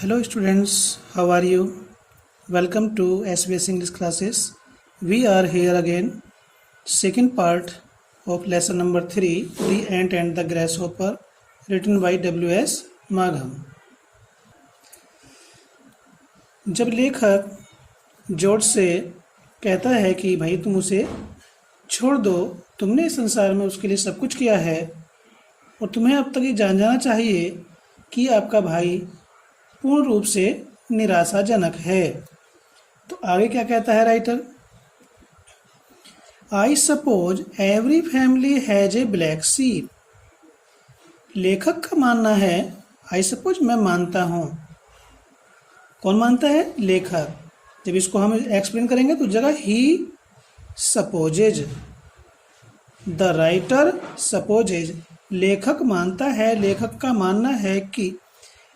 Hello students, how are you? Welcome to SBS English classes. We are here again, second part of lesson number 3, The Ant and the Grasshopper, written by W.S. Magham. जब लेखक George से कहता है कि भाई तुम उसे छोड़ दो, तुमने इस संसार में उसके लिए सब कुछ किया है और तुम्हें अब तक ये जान जाना चाहिए कि आपका भाई पूर्ण रूप से निराशाजनक है। तो आगे क्या कहता है writer? I suppose every family has a black sheep. लेखक का मानना है, आई सपोज मैं मानता हूं। कौन मानता है? लेखक। जब इसको हम एक्सप्लेन करेंगे तो जगह ही सपोजेज, द राइटर सपोजेज। लेखक मानता है, लेखक का मानना है कि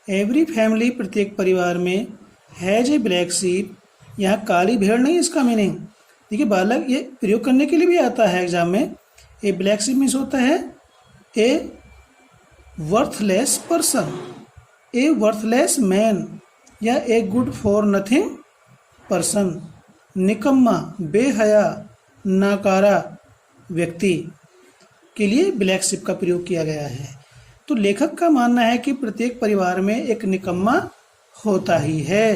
एवरी फैमिली, प्रत्येक परिवार में, हैज ए ब्लैक शीप। यहाँ काली भेड़ नहीं इसका मीनिंग। देखिए बालक ये प्रयोग करने के लिए भी आता है एग्जाम में। ए ब्लैक शीप मीन्स होता है ए वर्थलेस पर्सन, ए वर्थलेस मैन या a good for nothing person. निकम्मा, बेहया, नाकारा व्यक्ति के लिए ब्लैक शीप का प्रयोग किया गया है। तो लेखक का मानना है कि प्रत्येक परिवार में एक निकम्मा होता ही है।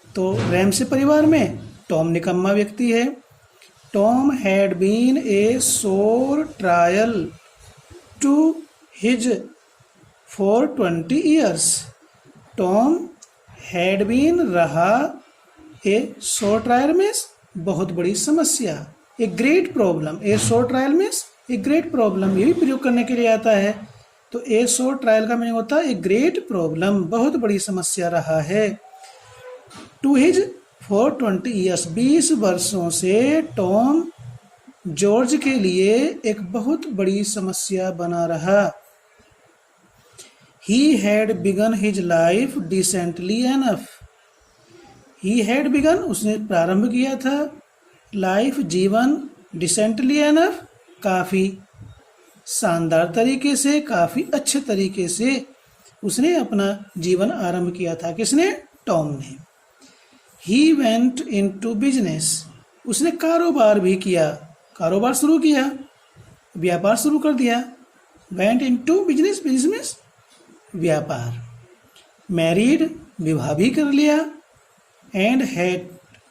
तो रैमसे परिवार में टॉम निकम्मा व्यक्ति है। Tom had been a sore trial to his for 20 years. Tom had been रहा ए सोर ट्रायल मीन्स बहुत बड़ी समस्या, ए great problem. A sore trial means a great problem, ये भी प्रयोग करने के लिए आता है। तो ए सोर ट्रायल का मीनिंग होता है ए ग्रेट प्रॉब्लम, बहुत बड़ी समस्या रहा है। टू हिज फॉर 20 ईयर्स, 20 वर्षों से टॉम जॉर्ज के लिए एक बहुत बड़ी समस्या बना रहा। He had begun his life decently enough. He had begun, उसने प्रारंभ किया था, लाइफ जीवन, डिसेंटली एनफ काफ़ी शानदार तरीके से, काफ़ी अच्छे तरीके से उसने अपना जीवन आरंभ किया था। किसने? टॉम ने। ही वेंट इनटू बिजनेस, उसने कारोबार भी किया, कारोबार शुरू किया, व्यापार शुरू कर दिया। वेंट इनटू बिजनेस, बिजनेस व्यापार। मैरिड, विवाह भी कर लिया। एंड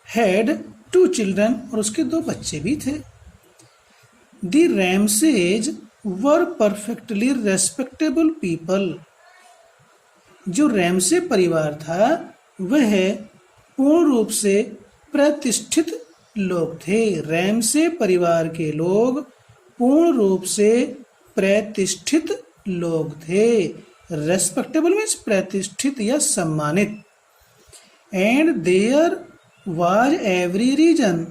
हैड 2 चिल्ड्रन, और उसके 2 बच्चे भी थे। The Ramsays were perfectly respectable people. जो रैमसे परिवार था वह पूर्ण रूप से प्रतिष्ठित लोग थे। रैमसे परिवार के लोग पूर्ण रूप से प्रतिष्ठित लोग थे। रेस्पेक्टेबल मीन्स प्रतिष्ठित या सम्मानित। And there was every reason,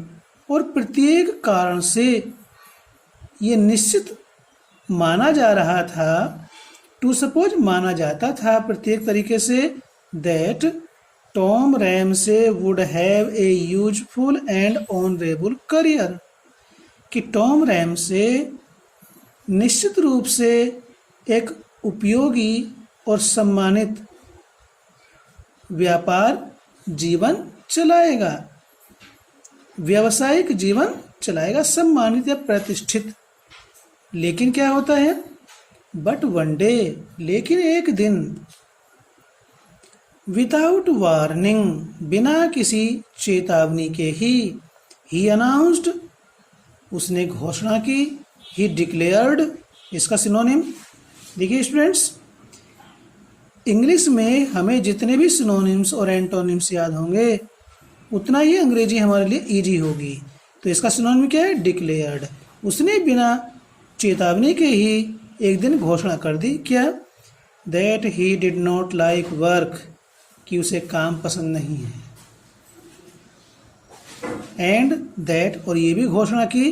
और प्रत्येक कारण से ये निश्चित माना जा रहा था, टू सपोज माना जाता था प्रत्येक तरीके से, that Tom Ramsay would have a useful and honourable career, कि टॉम रैमसे निश्चित रूप से एक उपयोगी और सम्मानित व्यापार जीवन चलाएगा, व्यावसायिक जीवन चलाएगा, सम्मानित या प्रतिष्ठित। लेकिन क्या होता है? बट वन डे, लेकिन एक दिन, विदाउट वार्निंग, बिना किसी चेतावनी के ही अनाउंस्ड, उसने घोषणा की, ही डिक्लेयर्ड, इसका सिनोनिम। देखिए स्टूडेंट्स, इंग्लिश में हमें जितने भी सिनोनिम्स और एंटोनिम्स याद होंगे उतना ही अंग्रेजी हमारे लिए इजी होगी। तो इसका सिनोनिम क्या है? डिक्लेयर्ड। उसने बिना चेतावनी के ही एक दिन घोषणा कर दी, क्या? That he did not like work, कि उसे काम पसंद नहीं है। एंड दैट, और ये भी घोषणा की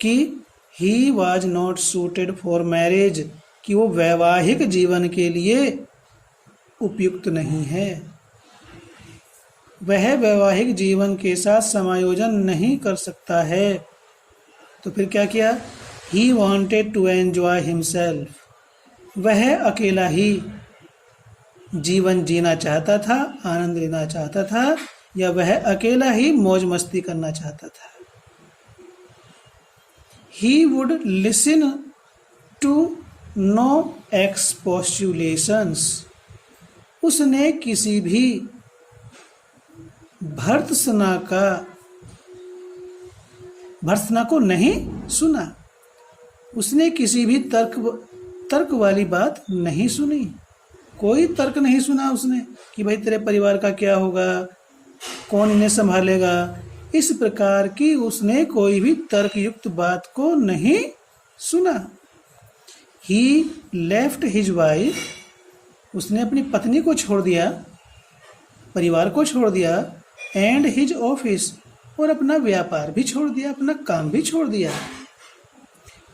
कि he was not suited for marriage, कि वो वैवाहिक जीवन के लिए उपयुक्त नहीं है, वह वैवाहिक जीवन के साथ समायोजन नहीं कर सकता है। तो फिर क्या किया? He wanted to enjoy himself, वह अकेला ही जीवन जीना चाहता था, आनंद लेना चाहता था, या वह अकेला ही मौज मस्ती करना चाहता था। He would listen to no expostulations. उसने किसी भी भर्त्सना को नहीं सुना। उसने किसी भी तर्क वाली बात नहीं सुनी। कोई तर्क नहीं सुना उसने कि भाई तेरे परिवार का क्या होगा, कौन इन्हें संभालेगा। इस प्रकार की उसने कोई भी तर्कयुक्त बात को नहीं सुना। He left his wife. उसने अपनी पत्नी को छोड़ दिया, परिवार को छोड़ दिया, and his office, और अपना व्यापार भी छोड़ दिया, अपना काम भी छोड़ दिया।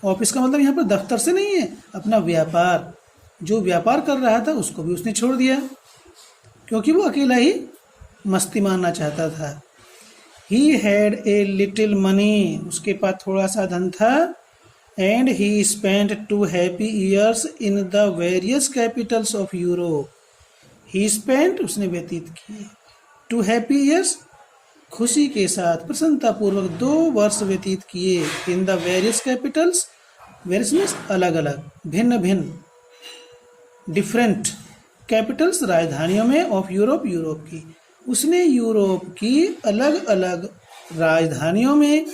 ऑफिस का मतलब यहाँ पर दफ्तर से नहीं है, अपना व्यापार, जो व्यापार कर रहा था उसको भी उसने छोड़ दिया, क्योंकि वो अकेला ही मस्ती मारना चाहता था। He had a little money. उसके पास थोड़ा सा धन था। And he spent 2 happy years in the various capitals of Europe. He spent, उसने व्यतीत किए 2 happy years, खुशी के साथ प्रसन्नतापूर्वक 2 वर्ष व्यतीत किए in the various capitals. various means अलग अलग, भिन्न भिन्न, डिफरेंट कैपिटल्स राजधानियों में, ऑफ यूरोप यूरोप की। उसने यूरोप की अलग अलग राजधानियों में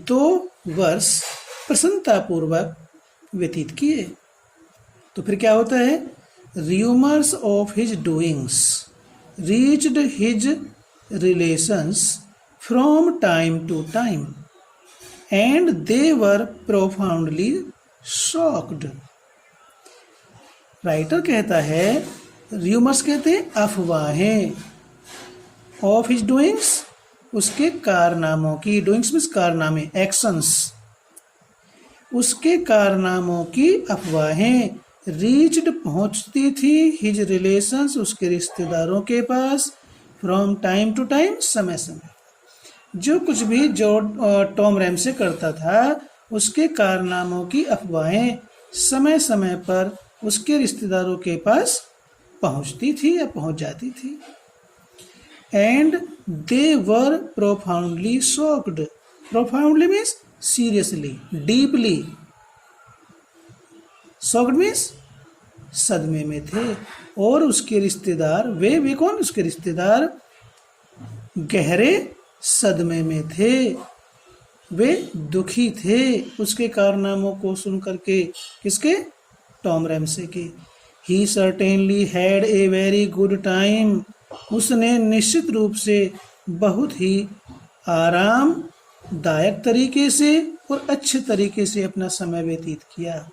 2 वर्ष प्रसन्नतापूर्वक व्यतीत किए। तो फिर क्या होता है? Rumours of his doings reached his relations from time to time and they were profoundly shocked. Writer कहता है, रूमर्स कहते हैं अफवाहें, ऑफ हिज डूइंग्स, उसके कारनामों की, डूइंग्स मीन्स कारनामे, एक्शंस, उसके कारनामों की अफवाहें, रीच्ड पहुंचती थी, हिज रिलेशंस, उसके रिश्तेदारों के पास, फ्रॉम टाइम टू टाइम, समय समय। जो कुछ भी जो टॉम रैमसे करता था उसके कारनामों की अफवाहें समय समय पर उसके रिश्तेदारों के पास पहुंचती थी या पहुंच जाती थी। And they were profoundly shocked. Profoundly means seriously, deeply. Shocked means सदमे में थे। और उसके रिश्तेदार, वे कौन? उसके रिश्तेदार गहरे सदमे में थे, वे दुखी थे उसके कारनामों को सुन करके। किसके? टॉम रैमसे के। He certainly had a very good time. उसने निश्चित रूप से बहुत ही आरामदायक तरीके से और अच्छे तरीके से अपना समय व्यतीत किया।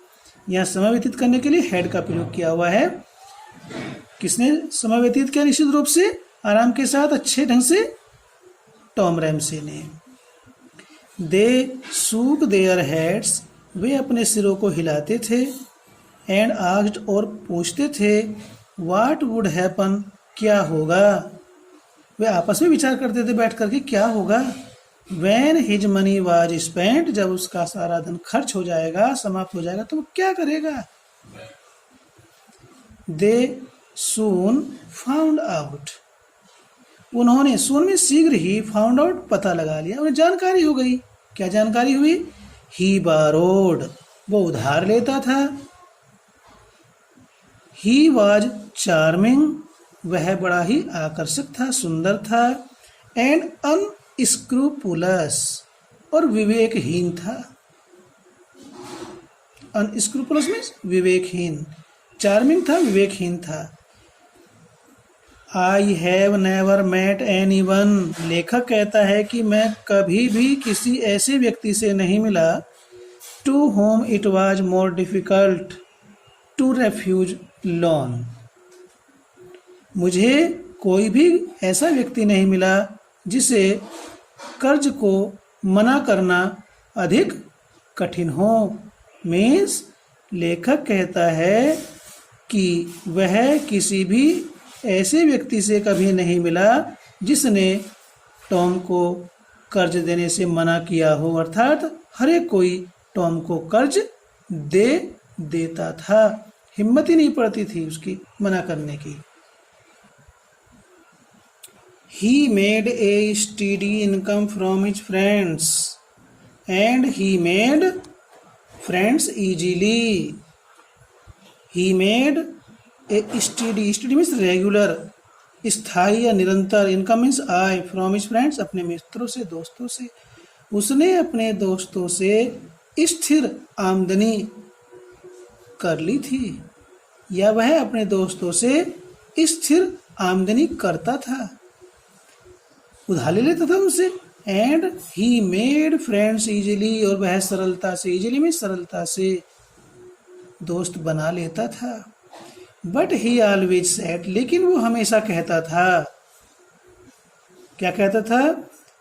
यहाँ समय व्यतीत करने के लिए हैड का प्रयोग किया हुआ है। किसने समय व्यतीत किया निश्चित रूप से आराम के साथ अच्छे ढंग से? टॉम रैमसे ने। दे शूक देयर हेड्स, वे अपने सिरों को हिलाते थे। एंड आस्क्ड, और पूछते थे, व्हाट वुड हैपन, क्या होगा। वे आपस में विचार करते थे बैठ करके क्या होगा। When his money was spent, जब उसका सारा धन खर्च हो जाएगा, समाप्त हो जाएगा, तो वो क्या करेगा। दे सून फाउंड आउट, उन्होंने, सून में शीघ्र ही, फाउंड आउट पता लगा लिया, उन्हें जानकारी हो गई। क्या जानकारी हुई? ही बारोड, वो उधार लेता था। ही वाज चार्मिंग, वह बड़ा ही आकर्षक था, सुंदर था। एंड अनस्क्रूपुलस, और विवेकहीन था। अनस्क्रूपुलस मीन्स विवेकहीन, चार्मिंग था, विवेकहीन था। I have never met anyone, लेखक कहता है कि मैं कभी भी किसी ऐसे व्यक्ति से नहीं मिला, to whom it was more difficult to refuse loan. मुझे कोई भी ऐसा व्यक्ति नहीं मिला जिसे कर्ज को मना करना अधिक कठिन हो। मीन्स लेखक कहता है कि वह किसी भी ऐसे व्यक्ति से कभी नहीं मिला जिसने टॉम को कर्ज देने से मना किया हो, अर्थात हर एक कोई टॉम को कर्ज दे देता था। हिम्मत ही नहीं पड़ती थी उसकी मना करने की। He made a steady income from his friends and he made friends easily. He made a steady means regular, स्थायी या निरंतर, income means I, from his friends अपने मित्रों से, दोस्तों से। उसने अपने दोस्तों से स्थिर आमदनी कर ली थी, या वह अपने दोस्तों से स्थिर आमदनी करता था, उधार ले लेता था उनसे। And he made friends easily, और वह सरलता से, इजीली में सरलता से दोस्त बना लेता था। बट ही ऑलवेज सेड, लेकिन वो हमेशा कहता था, क्या कहता था?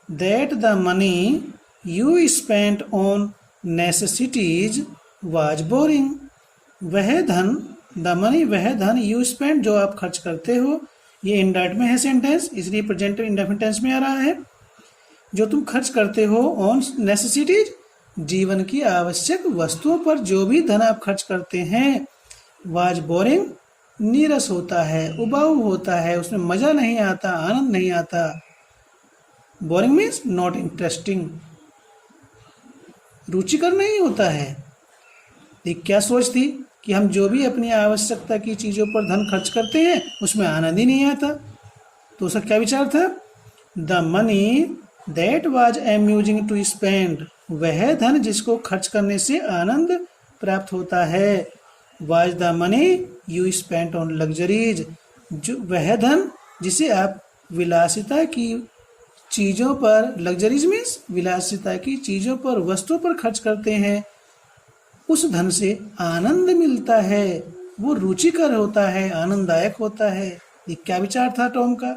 That the money you spent on necessities was boring. वह धन, द मनी वह धन, यू स्पेंड जो आप खर्च करते हो, ये इंडाइट में है सेंटेंस, इसलिए प्रेजेंट इंडेफिनिट टेंस में आ रहा है। जो तुम खर्च करते हो ऑन नेसेसिटीज, जीवन की आवश्यक वस्तुओं पर जो भी धन आप खर्च करते हैं, वाज बोरिंग, नीरस होता है, उबाऊ होता है, उसमें मजा नहीं आता, आनंद नहीं आता। बोरिंग मीन्स नॉट इंटरेस्टिंग, रुचिकर नहीं होता है। ये क्या सोच थी कि हम जो भी अपनी आवश्यकता की चीजों पर धन खर्च करते हैं उसमें आनंद ही नहीं आता। तो उसका क्या विचार था? The money that was amusing to spend, वह धन जिसको खर्च करने से आनंद प्राप्त होता है, was the money you spent on luxuries, जो वह धन जिसे आप विलासिता की चीजों पर, लग्जरीज मीन्स विलासिता की चीजों पर, वस्तुओं पर खर्च करते हैं, उस धन से आनंद मिलता है, वो रुचिकर होता है, आनंददायक होता है। ये क्या विचार था टॉम का?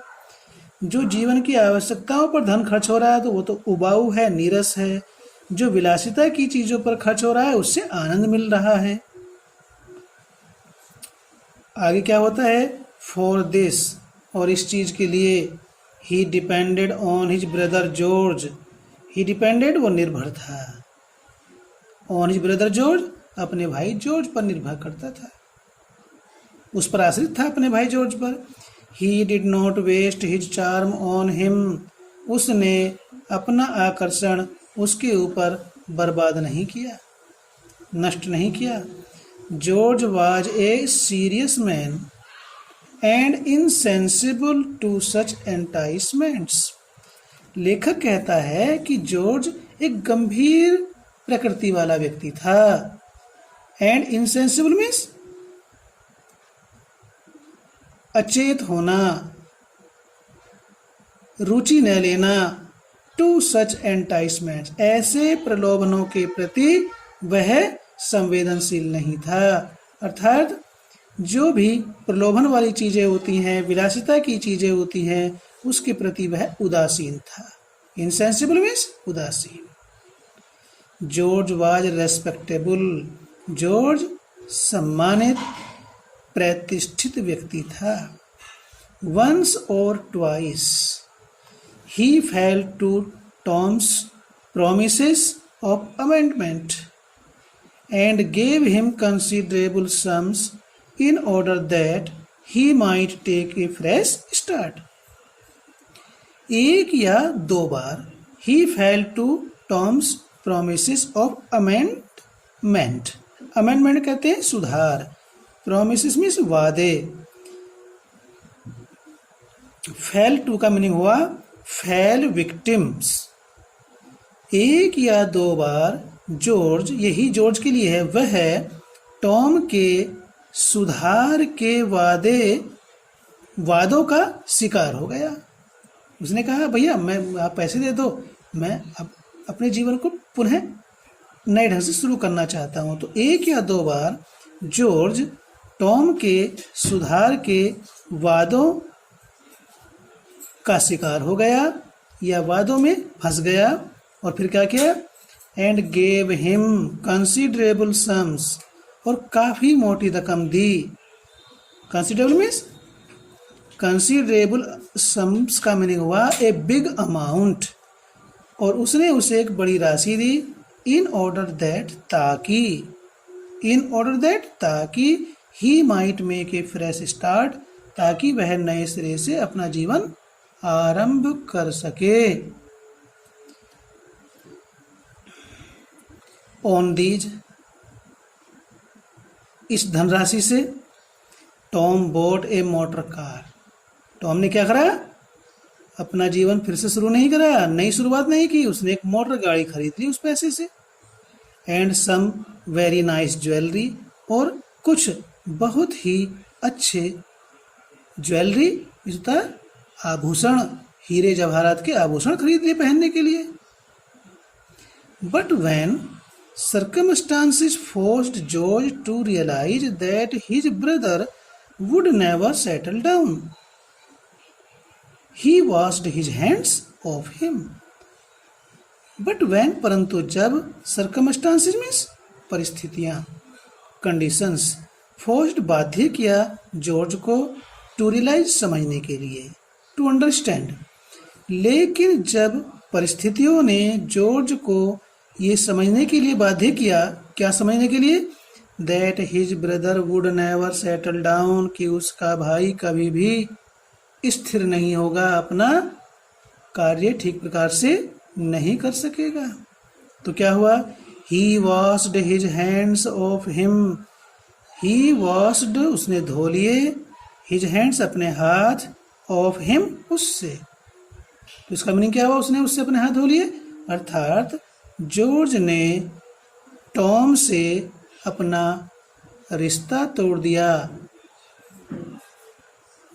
जो जीवन की आवश्यकताओं पर धन खर्च हो रहा है तो वो तो उबाऊ है, नीरस है। जो विलासिता की चीजों पर खर्च हो रहा है उससे आनंद मिल रहा है। आगे क्या होता है? फॉर दिस, और इस चीज के लिए, he depended on his brother George. He depended, वो निर्भर था, ऑन हिज ब्रदर जॉर्ज, अपने भाई जॉर्ज पर निर्भर करता था, उस पर आश्रित था, अपने भाई जॉर्ज पर। He did not waste his charm on him, उसने अपना आकर्षण उसके ऊपर बर्बाद नहीं किया, नष्ट नहीं किया। George was a serious man and insensible to such enticements. लेखक कहता है कि जॉर्ज एक गंभीर प्रकृति वाला व्यक्ति था। एंड इनसेंसिबल मीन्स अचेत होना, रुचि न लेना, टू सच एंटाइसमेंट्स, ऐसे प्रलोभनों के प्रति वह संवेदनशील नहीं था। अर्थात जो भी प्रलोभन वाली चीजें होती हैं, विलासिता की चीजें होती हैं, उसके प्रति वह उदासीन था। इनसेंसिबल मीन्स उदासीन। जॉर्ज वाज रेस्पेक्टेबल, जॉर्ज सम्मानित प्रतिष्ठित व्यक्ति था। वंस और twice he fell to Tom's promises of amendment and gave him considerable sums in order that he might take a fresh start. एक या दो बार he fell to Tom's promises of amendment. Amendment कहते हैं सुधार, promises means वादे। fell to का meaning हुआ fell victims। एक या दो बार जॉर्ज, यही जॉर्ज के लिए है, वह टॉम के सुधार के वादों का शिकार हो गया। उसने कहा भैया आप पैसे दे दो, मैं अब अपने जीवन को पुनः नए ढंग से शुरू करना चाहता हूं। तो एक या दो बार जॉर्ज टॉम के सुधार के वादों का शिकार हो गया या वादों में फंस गया, और फिर क्या किया? And gave him considerable sums, और काफी मोटी रकम दी। कंसिडरेबल मीन्स कंसिडरेबल सम्स का मीनिंग हुआ ए बिग अमाउंट, और उसने उसे एक बड़ी राशि दी। इन ऑर्डर दैट, ताकि, इन ऑर्डर दैट ताकि he might make a fresh start, ताकि वह नए सिरे से अपना जीवन आरंभ कर सके। ऑन दीज, इस धनराशि से टॉम बोट ए मोटर कार, टॉम ने क्या करा, अपना जीवन फिर से शुरू नहीं करा, नई शुरुआत नहीं की, उसने एक मोटर गाड़ी खरीद ली उस पैसे से। And some very nice jewellery, और कुछ बहुत ही अच्छे ज्वेलरी, होता आभूषण, हीरे जवाहरात के आभूषण खरीद लिए पहनने के लिए। But when circumstances forced George to realize that his brother would never settle down, he washed his hands of him. But when, परंतु जब, circumstances means परिस्थितियां, conditions, forced बाध्य किया जॉर्ज को, to realize समझने के लिए, to understand, लेकिन जब परिस्थितियों ने जॉर्ज को ये समझने के लिए बाध्य किया, क्या समझने के लिए, that his brother would never settle down, कि उसका भाई कभी भी स्थिर नहीं होगा, अपना कार्य ठीक प्रकार से नहीं कर सकेगा। तो क्या हुआ, he washed his hands of him, he washed उसने धो लिए, हिज हैंड्स अपने हाथ, ऑफ हिम उससे। तो इसका मीनिंग क्या हुआ, उसने उससे अपने हाथ धो लिए, अर्थात जॉर्ज ने टॉम से अपना रिश्ता तोड़ दिया,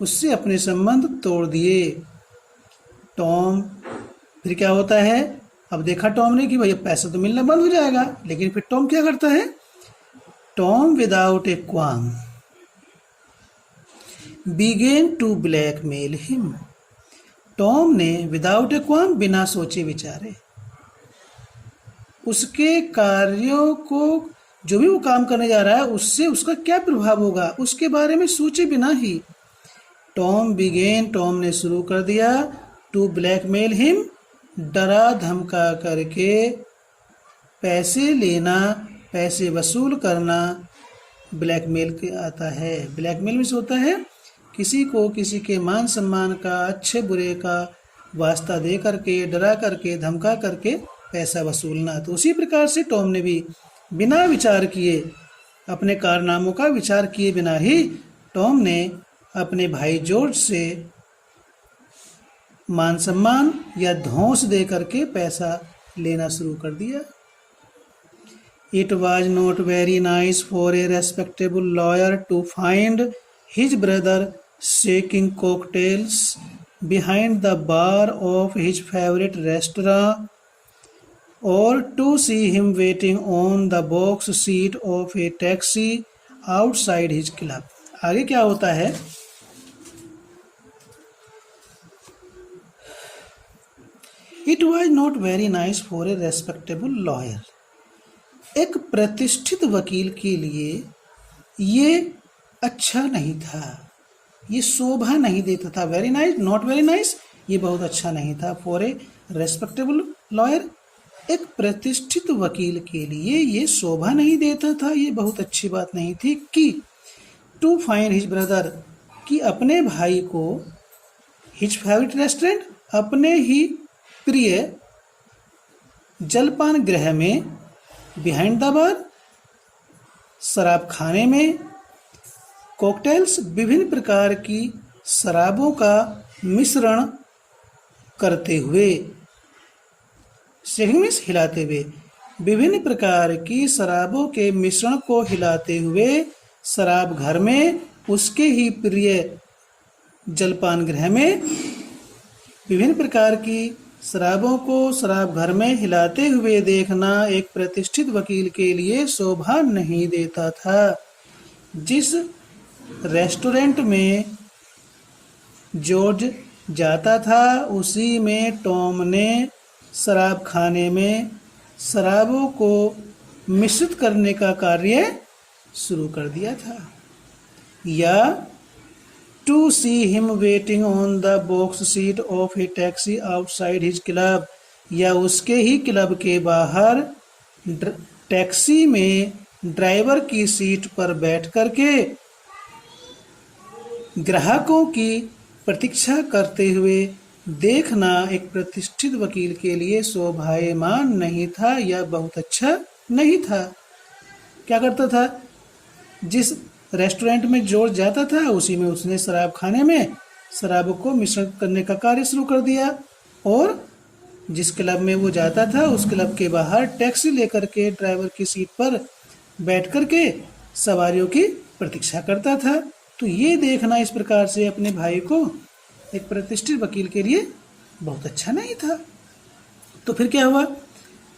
उससे अपने संबंध तोड़ दिए। टॉम, फिर क्या होता है, अब देखा टॉम ने कि भाई पैसा तो मिलना बंद हो जाएगा, लेकिन फिर टॉम क्या करता है, Tom without a qualm began to blackmail him, Tom ने विदाउट ए क्वाम, बिना सोचे विचारे, उसके कार्यों को, जो भी वो काम करने जा रहा है उससे उसका क्या प्रभाव होगा, उसके बारे में सोचे बिना ही टॉम बिगेन, टॉम ने शुरू कर दिया, टू ब्लैकमेल हिम, डरा धमका करके पैसे लेना, पैसे वसूल करना, ब्लैकमेल के आता है। ब्लैकमेल में से होता है किसी को किसी के मान सम्मान का, अच्छे बुरे का वास्ता दे करके, डरा करके, धमका करके पैसा वसूलना। तो उसी प्रकार से टॉम ने भी बिना विचार किए, अपने कारनामों का विचार किए बिना ही टॉम ने अपने भाई जॉर्ज से मान सम्मान या धौंस दे करके पैसा लेना शुरू कर दिया। It was not very nice for a respectable lawyer to find his brother shaking cocktails behind the bar of his favorite restaurant, or to see him waiting on the box seat of a taxi outside his club. आगे क्या होता है, It was not very nice for a respectable lawyer. एक प्रतिष्ठित वकील के लिए ये अच्छा नहीं था, ये शोभा नहीं देता था। Very nice, not very nice, ये बहुत अच्छा नहीं था। फॉर ए रेस्पेक्टेबल लॉयर, एक प्रतिष्ठित वकील के लिए ये शोभा नहीं देता था, ये बहुत अच्छी बात नहीं थी कि टू फाइंड हिज ब्रदर, कि अपने भाई को हिज फेवरेट रेस्टोरेंट, अपने ही प्रिय जलपान गृह में, बिहाइंड द बार शराब खाने में, कॉकटेल्स विभिन्न प्रकार की शराबों का मिश्रण करते हुए, शेकिंग मीन्स हिलाते हुए, विभिन्न प्रकार की शराबों के मिश्रण को हिलाते हुए शराब घर में, उसके ही प्रिय जलपान गृह में, विभिन्न प्रकार की शराबों को शराब घर में हिलाते हुए देखना एक प्रतिष्ठित वकील के लिए शोभा नहीं देता था। जिस रेस्टोरेंट में जॉर्ज जाता था उसी में टॉम ने शराब खाने में शराबों को मिश्रित करने का कार्य शुरू कर दिया था। या to see him waiting on the box seat of a taxi outside his club, या उसके ही क्लब के बाहर टैक्सी में ड्राइवर की सीट पर बैठ करके ग्राहकों की प्रतीक्षा करते हुए देखना एक प्रतिष्ठित वकील के लिए शोभायमान नहीं था या बहुत अच्छा नहीं था। क्या करता था? जिस रेस्टोरेंट में जॉर्ज जाता था उसी में उसने शराब खाने में शराब को मिश्रण करने का कार्य शुरू कर दिया, और जिस क्लब में वो जाता था उस क्लब के बाहर टैक्सी लेकर के ड्राइवर की सीट पर बैठ कर के सवारियों की प्रतीक्षा करता था। तो ये देखना इस प्रकार से अपने भाई को एक प्रतिष्ठित वकील के लिए बहुत अच्छा नहीं था। तो फिर क्या हुआ?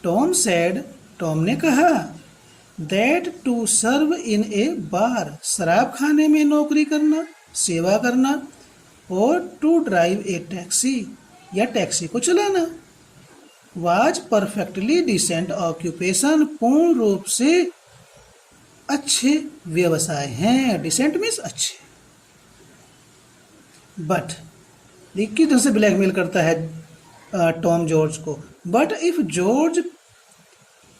टॉम सेड, टॉम ने कहा, दैट टू सर्व इन ए बार, शराब खाने में नौकरी करना, सेवा करना, और टू ड्राइव ए टैक्सी, या टैक्सी को चलाना, वाज परफेक्टली डिसेंट ऑक्यूपेशन, पूर्ण रूप से अच्छे व्यवसाय हैं। डिसेंट मीन्स अच्छे। बट किस तरह से ब्लैकमेल करता है टॉम जॉर्ज को? But if George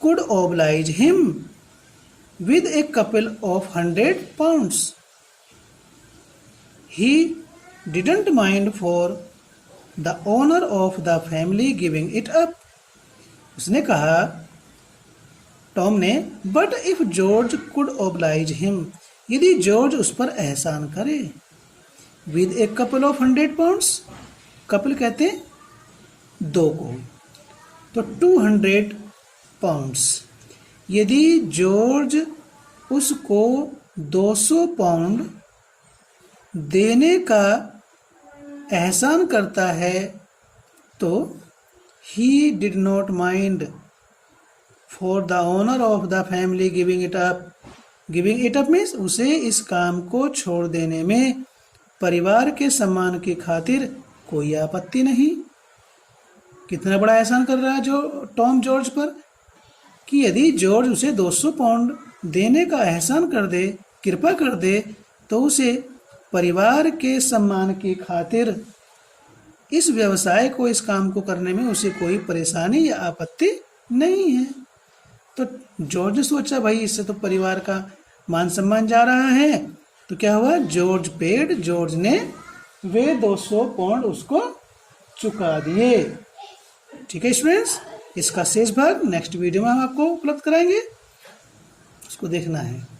could oblige him with a couple of £100, he didn't mind for the owner of the family giving it up. उसने कहा, टॉम ने, but if George could oblige him, यदि George उस पर एहसान करे, with a couple of £100, couple कहते दो को, तो £200, यदि जॉर्ज उसको 200 पाउंड देने का एहसान करता है, तो ही did not mind for the owner of the family giving it up. Giving it up means उसे इस काम को छोड़ देने में परिवार के सम्मान की खातिर कोई आपत्ति नहीं। कितना बड़ा एहसान कर रहा है जो टॉम जॉर्ज पर, कि यदि जॉर्ज उसे 200 पाउंड देने का एहसान कर दे, कृपा कर दे, तो उसे परिवार के सम्मान की खातिर इस व्यवसाय को, इस काम को करने में उसे कोई परेशानी या आपत्ति नहीं है। तो जॉर्ज ने सोचा, भाई इससे तो परिवार का मान सम्मान जा रहा है। तो क्या हुआ? जॉर्ज पेड, जॉर्ज ने वे 200 पाउंड उसको चुका दिए। ठीक है स्टूडेंट्स, इसका शेष भाग नेक्स्ट वीडियो में हम आपको उपलब्ध कराएंगे, उसको देखना है।